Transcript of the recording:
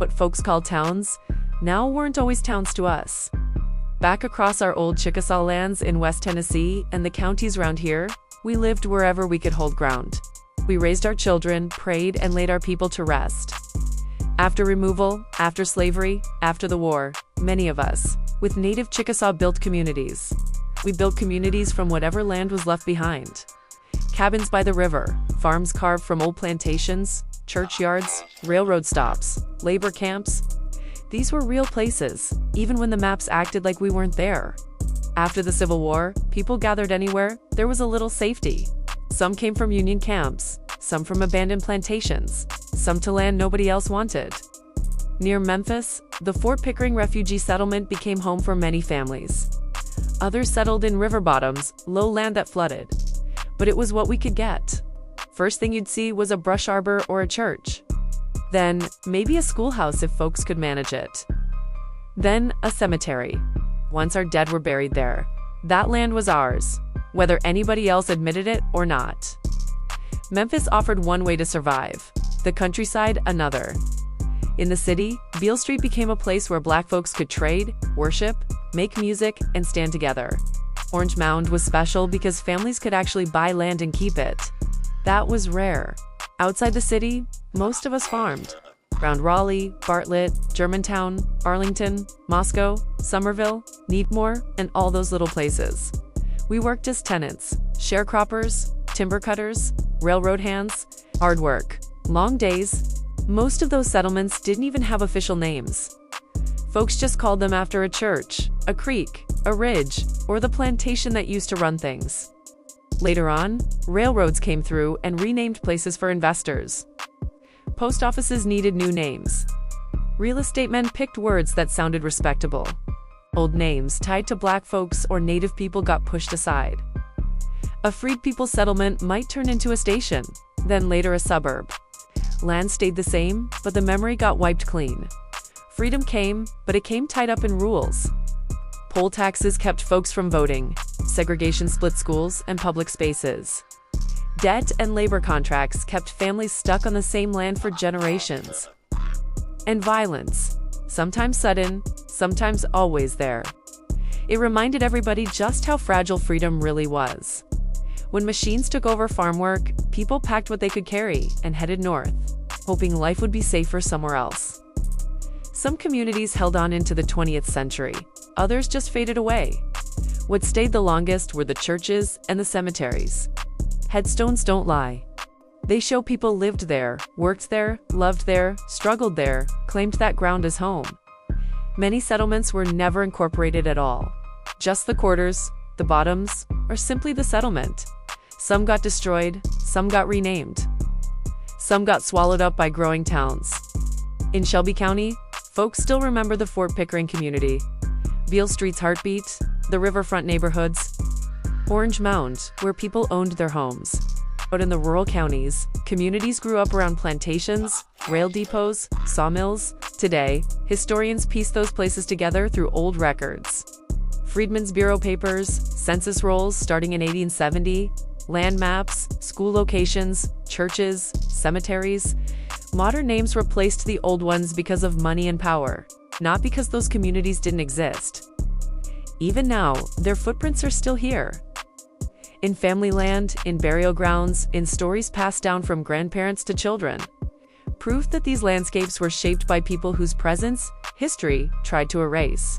What folks call towns now weren't always towns to us. Back across our old Chickasaw lands in West Tennessee and the counties around here, we lived wherever we could hold ground. We raised our children, prayed, and laid our people to rest. After removal, after slavery, after the war, many of us, with native Chickasaw, built communities. We built communities from whatever land was left behind. Cabins by the river, farms carved from old plantations, churchyards, railroad stops, labor camps. These were real places, even when the maps acted like we weren't there. After the Civil War, people gathered anywhere there was a little safety. Some came from Union camps, some from abandoned plantations, some to land nobody else wanted. Near Memphis, the Fort Pickering refugee settlement became home for many families. Others settled in river bottoms, low land that flooded. But it was what we could get. First thing you'd see was a brush arbor or a church. Then, maybe a schoolhouse if folks could manage it. Then, a cemetery. Once our dead were buried there, that land was ours, whether anybody else admitted it or not. Memphis offered one way to survive, the countryside another. In the city, Beale Street became a place where Black folks could trade, worship, make music, and stand together. Orange Mound was special because families could actually buy land and keep it. That was rare. Outside the city, most of us farmed. Around Raleigh, Bartlett, Germantown, Arlington, Moscow, Somerville, Needmore, and all those little places. We worked as tenants, sharecroppers, timber cutters, railroad hands, hard work, long days. Most of those settlements didn't even have official names. Folks just called them after a church, a creek, a ridge, or the plantation that used to run things. Later on, railroads came through and renamed places for investors. Post offices needed new names. Real estate men picked words that sounded respectable. Old names tied to Black folks or Native people got pushed aside. A freed people settlement might turn into a station, then later a suburb. Land stayed the same, but the memory got wiped clean. Freedom came, but it came tied up in rules. Poll taxes kept folks from voting. Segregation split schools and public spaces. Debt and labor contracts kept families stuck on the same land for generations. And violence, sometimes sudden, sometimes always there. It reminded everybody just how fragile freedom really was. When machines took over farm work, people packed what they could carry and headed north, hoping life would be safer somewhere else. Some communities held on into the 20th century, others just faded away. What stayed the longest were the churches and the cemeteries. Headstones don't lie. They show people lived there, worked there, loved there, struggled there, claimed that ground as home. Many settlements were never incorporated at all. Just the quarters, the bottoms, or simply the settlement. Some got destroyed, some got renamed. Some got swallowed up by growing towns. In Shelby County, folks still remember the Fort Pickering community, Beale Street's heartbeat, the riverfront neighborhoods, Orange Mound, where people owned their homes. But in the rural counties, communities grew up around plantations, rail depots, sawmills. Today, historians piece those places together through old records. Freedmen's Bureau papers, census rolls starting in 1870, land maps, school locations, churches, cemeteries. Modern names replaced the old ones because of money and power, not because those communities didn't exist. Even now, their footprints are still here. In family land, in burial grounds, in stories passed down from grandparents to children. Proof that these landscapes were shaped by people whose presence, history, tried to erase.